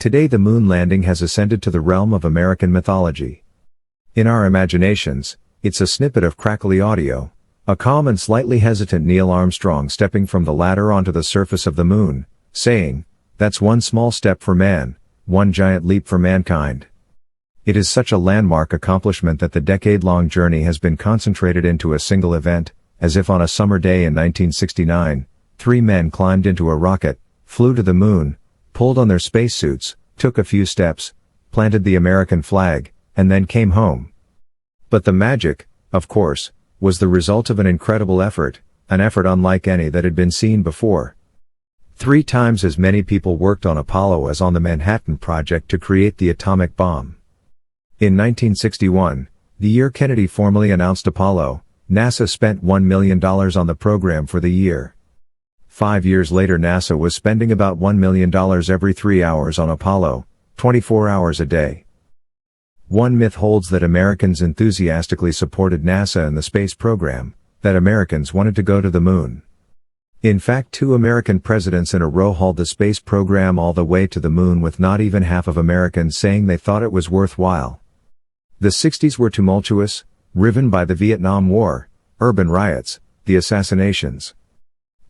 Today the moon landing has ascended to the realm of American mythology. In our imaginations, it's a snippet of crackly audio, a calm and slightly hesitant Neil Armstrong stepping from the ladder onto the surface of the moon, saying, "That's one small step for man, one giant leap for mankind." It is such a landmark accomplishment that the decade-long journey has been concentrated into a single event, as if on a summer day in 1969, 3 men climbed into a rocket, flew to the moon, pulled on their spacesuits, took a few steps, planted the American flag, and then came home. But the magic, of course, was the result of an incredible effort, an effort unlike any that had been seen before. 3 times as many people worked on Apollo as on the Manhattan Project to create the atomic bomb. In 1961, the year Kennedy formally announced Apollo, NASA spent $1 million on the program for the year. 5 years later NASA was spending about $1 million every 3 hours on Apollo, 24 hours a day. One myth holds that Americans enthusiastically supported NASA and the space program, that Americans wanted to go to the moon. In fact, 2 American presidents in a row hauled the space program all the way to the moon, with not even half of Americans saying they thought it was worthwhile. The 60s were tumultuous, riven by the Vietnam War, urban riots, the assassinations.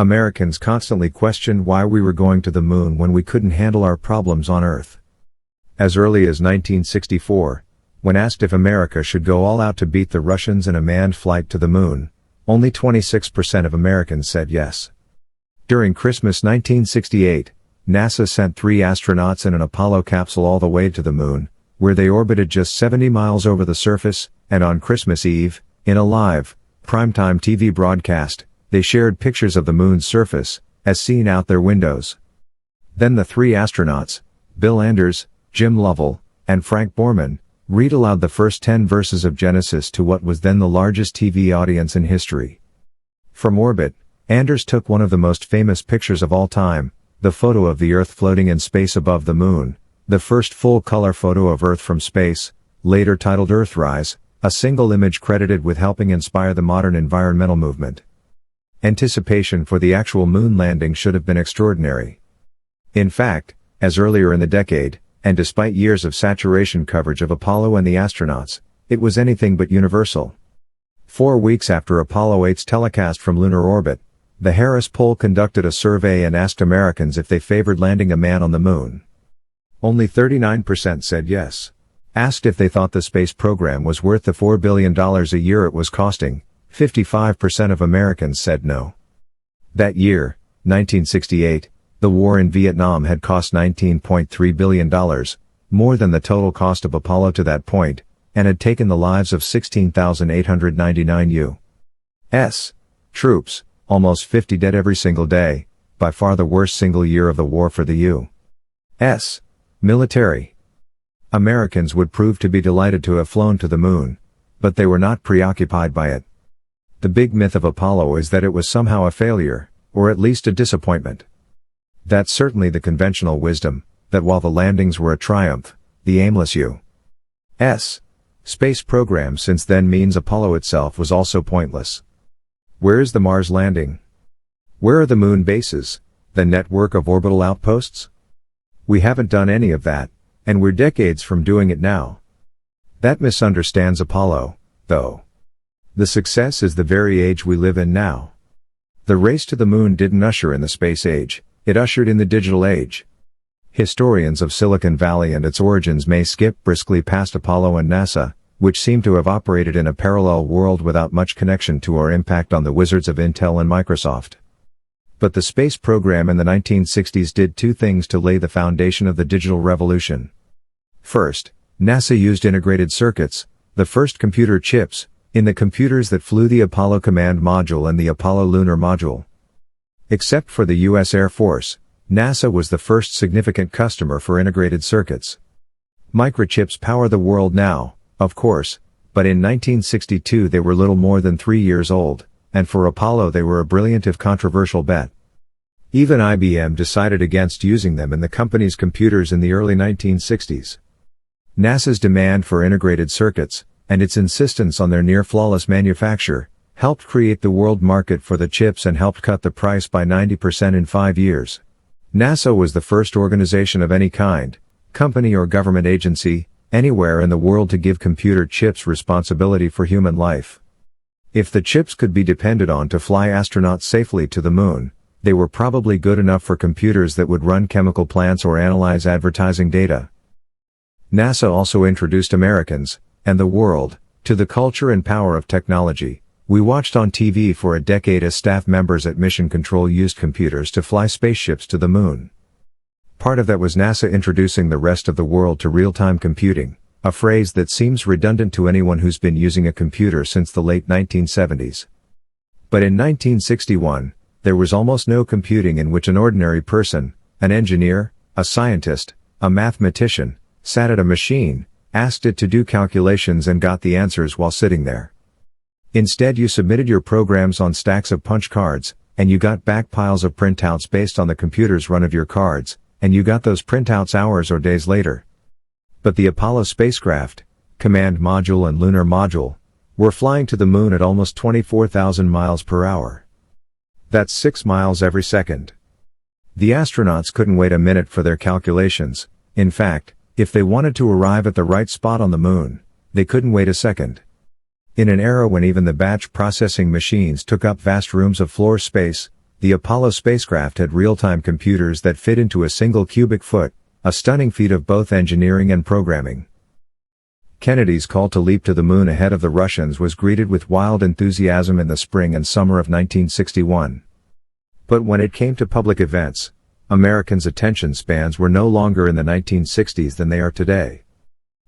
Americans constantly questioned why we were going to the moon when we couldn't handle our problems on Earth. As early as 1964, when asked if America should go all out to beat the Russians in a manned flight to the moon, only 26% of Americans said yes. During Christmas 1968, NASA sent 3 astronauts in an Apollo capsule all the way to the moon, where they orbited just 70 miles over the surface, and on Christmas Eve, in a live, primetime TV broadcast, they shared pictures of the moon's surface, as seen out their windows. Then the 3 astronauts, Bill Anders, Jim Lovell, and Frank Borman, read aloud the first 10 verses of Genesis to what was then the largest TV audience in history. From orbit, Anders took one of the most famous pictures of all time, the photo of the Earth floating in space above the moon, the first full-color photo of Earth from space, later titled Earthrise, a single image credited with helping inspire the modern environmental movement. Anticipation for the actual moon landing should have been extraordinary. In fact, as earlier in the decade, and despite years of saturation coverage of Apollo and the astronauts, it was anything but universal. 4 weeks after Apollo 8's telecast from lunar orbit, the Harris poll conducted a survey and asked Americans if they favored landing a man on the moon. Only 39% said yes. Asked if they thought the space program was worth the $4 billion a year it was costing, 55% of Americans said no. That year, 1968, the war in Vietnam had cost $19.3 billion, more than the total cost of Apollo to that point, and had taken the lives of 16,899 U.S. troops, almost 50 dead every single day, by far the worst single year of the war for the U.S. military. Americans would prove to be delighted to have flown to the moon, but they were not preoccupied by it. The big myth of Apollo is that it was somehow a failure, or at least a disappointment. That's certainly the conventional wisdom, that while the landings were a triumph, the aimless U.S. space program since then means Apollo itself was also pointless. Where is the Mars landing? Where are the moon bases, the network of orbital outposts? We haven't done any of that, and we're decades from doing it now. That misunderstands Apollo, though. The success is the very age we live in now. The race to the moon didn't usher in the space age, it ushered in the digital age. Historians of Silicon Valley and its origins may skip briskly past Apollo and NASA, which seem to have operated in a parallel world without much connection to or impact on the wizards of Intel and Microsoft. But the space program in the 1960s did 2 things to lay the foundation of the digital revolution. First, NASA used integrated circuits, the first computer chips, in the computers that flew the Apollo Command Module and the Apollo Lunar Module. Except for the U.S. Air Force, NASA was the first significant customer for integrated circuits. Microchips power the world now, of course, but in 1962 they were little more than 3 years old, and for Apollo they were a brilliant if controversial bet. Even IBM decided against using them in the company's computers in the early 1960s. NASA's demand for integrated circuits, and its insistence on their near-flawless manufacture, helped create the world market for the chips and helped cut the price by 90% in 5 years. NASA was the first organization of any kind, company or government agency, anywhere in the world to give computer chips responsibility for human life. If the chips could be depended on to fly astronauts safely to the moon, they were probably good enough for computers that would run chemical plants or analyze advertising data. NASA also introduced Americans, and the world, to the culture and power of technology. We watched on TV for a decade as staff members at Mission Control used computers to fly spaceships to the moon. Part of that was NASA introducing the rest of the world to real-time computing, a phrase that seems redundant to anyone who's been using a computer since the late 1970s. But in 1961, there was almost no computing in which an ordinary person, an engineer, a scientist, a mathematician, sat at a machine, asked it to do calculations and got the answers while sitting there. Instead, you submitted your programs on stacks of punch cards, and you got back piles of printouts based on the computer's run of your cards, and you got those printouts hours or days later. But the Apollo spacecraft, Command Module and Lunar Module, were flying to the moon at almost 24,000 miles per hour. That's 6 miles every second. The astronauts couldn't wait a minute for their calculations. In fact, if they wanted to arrive at the right spot on the moon, they couldn't wait a second. In an era when even the batch processing machines took up vast rooms of floor space, the Apollo spacecraft had real-time computers that fit into a single cubic foot, a stunning feat of both engineering and programming. Kennedy's call to leap to the moon ahead of the Russians was greeted with wild enthusiasm in the spring and summer of 1961. But when it came to public events, Americans' attention spans were no longer in the 1960s than they are today.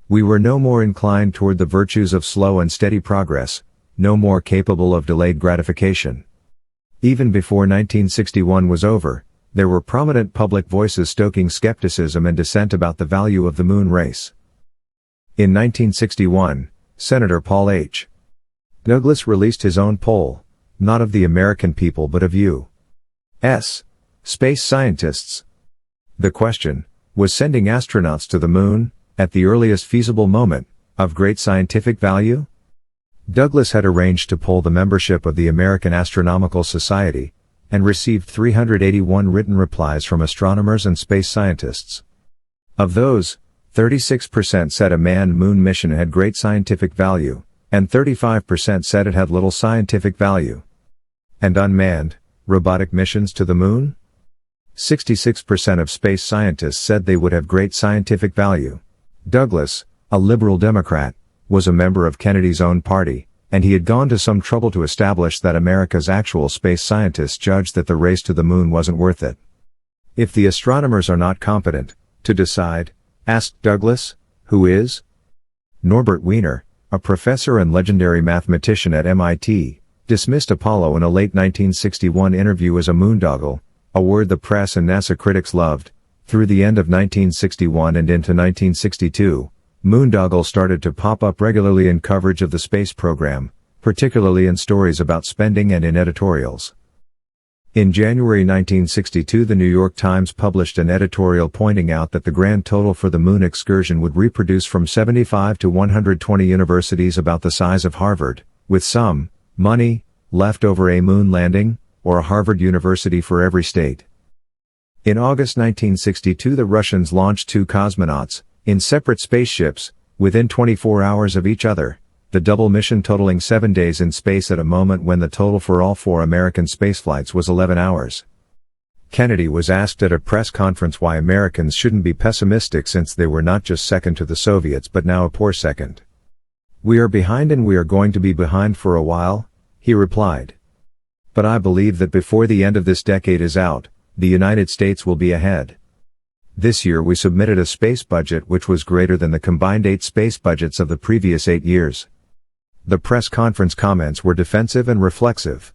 We were no more inclined toward the virtues of slow and steady progress, no more capable of delayed gratification. Even before 1961 was over, there were prominent public voices stoking skepticism and dissent about the value of the moon race. In 1961, Senator Paul H. Douglas released his own poll, not of the American people but of U.S. space scientists. The question, was sending astronauts to the moon, at the earliest feasible moment, of great scientific value? Douglas had arranged to poll the membership of the American Astronomical Society, and received 381 written replies from astronomers and space scientists. Of those, 36% said a manned-moon mission had great scientific value, and 35% said it had little scientific value. And unmanned, robotic missions to the moon? 66% of space scientists said they would have great scientific value. Douglas, a liberal Democrat, was a member of Kennedy's own party, and he had gone to some trouble to establish that America's actual space scientists judged that the race to the moon wasn't worth it. If the astronomers are not competent to decide, asked Douglas, who is? Norbert Wiener, a professor and legendary mathematician at MIT, dismissed Apollo in a late 1961 interview as a moondoggle, a word the press and NASA critics loved. Through the end of 1961 and into 1962, moondoggle started to pop up regularly in coverage of the space program, particularly in stories about spending and in editorials. In January 1962, the New York Times published an editorial pointing out that the grand total for the moon excursion would reproduce from 75 to 120 universities about the size of Harvard, with some money left over a moon landing, or a Harvard University for every state. In August 1962, the Russians launched 2 cosmonauts, in separate spaceships, within 24 hours of each other, the double mission totaling 7 days in space at a moment when the total for all 4 American spaceflights was 11 hours. Kennedy was asked at a press conference why Americans shouldn't be pessimistic since they were not just second to the Soviets but now a poor second. "We are behind and we are going to be behind for a while," he replied. "But I believe that before the end of this decade is out, the United States will be ahead." This year we submitted a space budget which was greater than the combined 8 space budgets of the previous 8 years. The press conference comments were defensive and reflexive.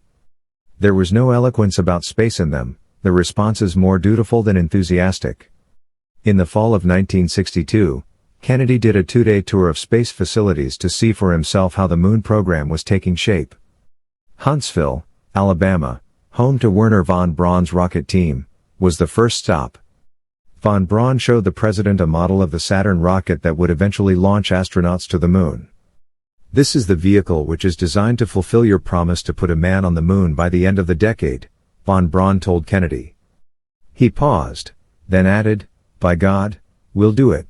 There was no eloquence about space in them, the responses more dutiful than enthusiastic. In the fall of 1962, Kennedy did a 2-day tour of space facilities to see for himself how the moon program was taking shape. Huntsville, Alabama, home to Wernher von Braun's rocket team, was the first stop. Von Braun showed the president a model of the Saturn rocket that would eventually launch astronauts to the moon. "This is the vehicle which is designed to fulfill your promise to put a man on the moon by the end of the decade," von Braun told Kennedy. He paused, then added, "By God, we'll do it."